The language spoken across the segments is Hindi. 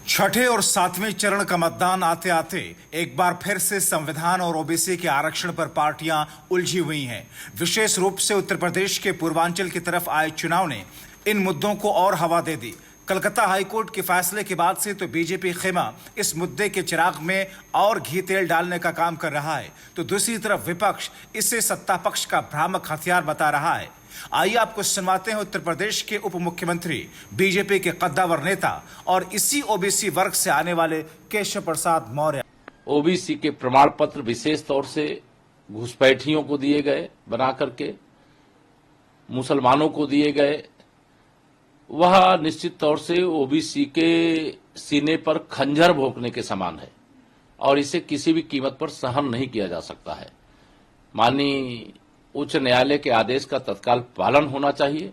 छठे और सातवें चरण का मतदान आते आते एक बार फिर से संविधान और ओबीसी के आरक्षण पर पार्टियां उलझी हुई हैं। विशेष रूप से उत्तर प्रदेश के पूर्वांचल की तरफ आए चुनाव ने इन मुद्दों को और हवा दे दी। कलकत्ता हाईकोर्ट के फैसले के बाद से तो बीजेपी खेमा इस मुद्दे के चिराग में और घी तेल डालने का काम कर रहा है, तो दूसरी तरफ विपक्ष इसे सत्ता पक्ष का भ्रामक हथियार बता रहा है। आइए आपको सुनवाते हैं उत्तर प्रदेश के उप मुख्यमंत्री, बीजेपी के कद्दावर नेता और इसी ओबीसी वर्ग से आने वाले केशव प्रसाद मौर्य। ओबीसी के प्रमाण पत्र विशेष तौर से घुसपैठियों को दिए गए बना करके, मुसलमानों को दिए गए, वह निश्चित तौर से ओबीसी के सीने पर खंजर भोंकने के समान है और इसे किसी भी कीमत पर सहन नहीं किया जा सकता है। माननीय उच्च न्यायालय के आदेश का तत्काल पालन होना चाहिए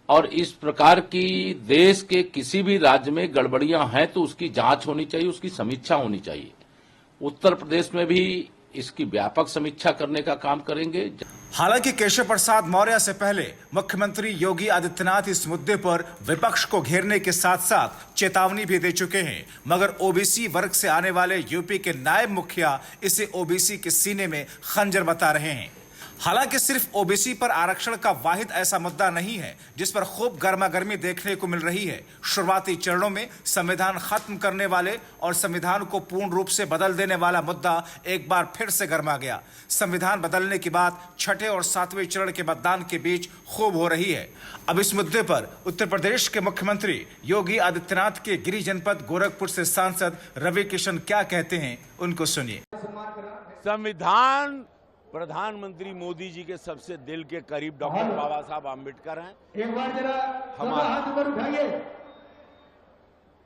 और इस प्रकार की देश के किसी भी राज्य में गड़बड़ियां हैं तो उसकी जांच होनी चाहिए, उसकी समीक्षा होनी चाहिए। उत्तर प्रदेश में भी इसकी व्यापक समीक्षा करने का काम करेंगे। हालांकि केशव प्रसाद मौर्य से पहले मुख्यमंत्री योगी आदित्यनाथ इस मुद्दे पर विपक्ष को घेरने के साथ साथ चेतावनी भी दे चुके हैं, मगर ओबीसी वर्ग से आने वाले यूपी के नायब मुखिया इसे ओबीसी के सीने में खंजर बता रहे हैं। हालांकि सिर्फ ओबीसी पर आरक्षण का वाहिद ऐसा मुद्दा नहीं है जिस पर खूब गर्मागर्मी देखने को मिल रही है। शुरुआती चरणों में संविधान खत्म करने वाले और संविधान को पूर्ण रूप से बदल देने वाला मुद्दा एक बार फिर से गर्मा गया। संविधान बदलने की बात छठे और सातवें चरण के मतदान के बीच खूब हो रही है। अब इस मुद्दे पर उत्तर प्रदेश के मुख्यमंत्री योगी आदित्यनाथ के गिरि जनपद गोरखपुर से सांसद रवि किशन क्या कहते हैं, उनको सुनिए। संविधान प्रधानमंत्री मोदी जी के सबसे दिल के करीब डॉक्टर बाबा साहब आम्बेडकर हैं। एक बार जरा हाथ ऊपर उठाइए।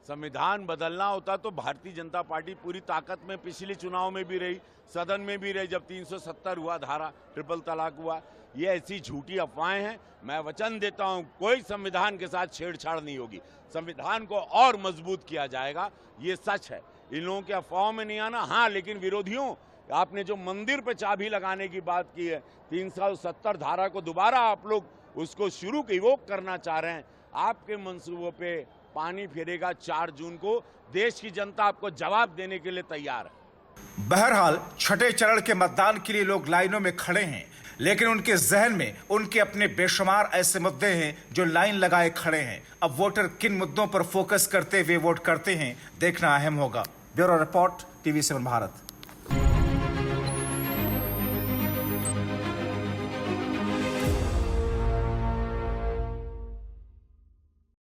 संविधान बदलना होता तो भारतीय जनता पार्टी पूरी ताकत में पिछले चुनाव में भी रही, सदन में भी रही। जब 370 हुआ, धारा ट्रिपल तलाक हुआ, ये ऐसी झूठी अफवाहें हैं। मैं वचन देता हूं कोई संविधान के साथ छेड़छाड़ नहीं होगी, संविधान को और मजबूत किया जाएगा, ये सच है। इन लोगों के अफवाहों में नहीं आना। हाँ, लेकिन विरोधियों, आपने जो मंदिर पे चाबी लगाने की बात की है, 370 धारा को दोबारा आप लोग उसको शुरू इवोक करना चाह रहे हैं। आपके मंसूबों पे पानी फिरेगा। 4 जून को देश की जनता आपको जवाब देने के लिए तैयार है। बहरहाल छठे चरण के मतदान के लिए लोग लाइनों में खड़े हैं, लेकिन उनके जहन में उनके अपने बेशुमार ऐसे मुद्दे हैं जो लाइन लगाए खड़े हैं। अब वोटर किन मुद्दों पर फोकस करते हुए वोट करते हैं, देखना अहम होगा। Bureau report, TV7 Bharat.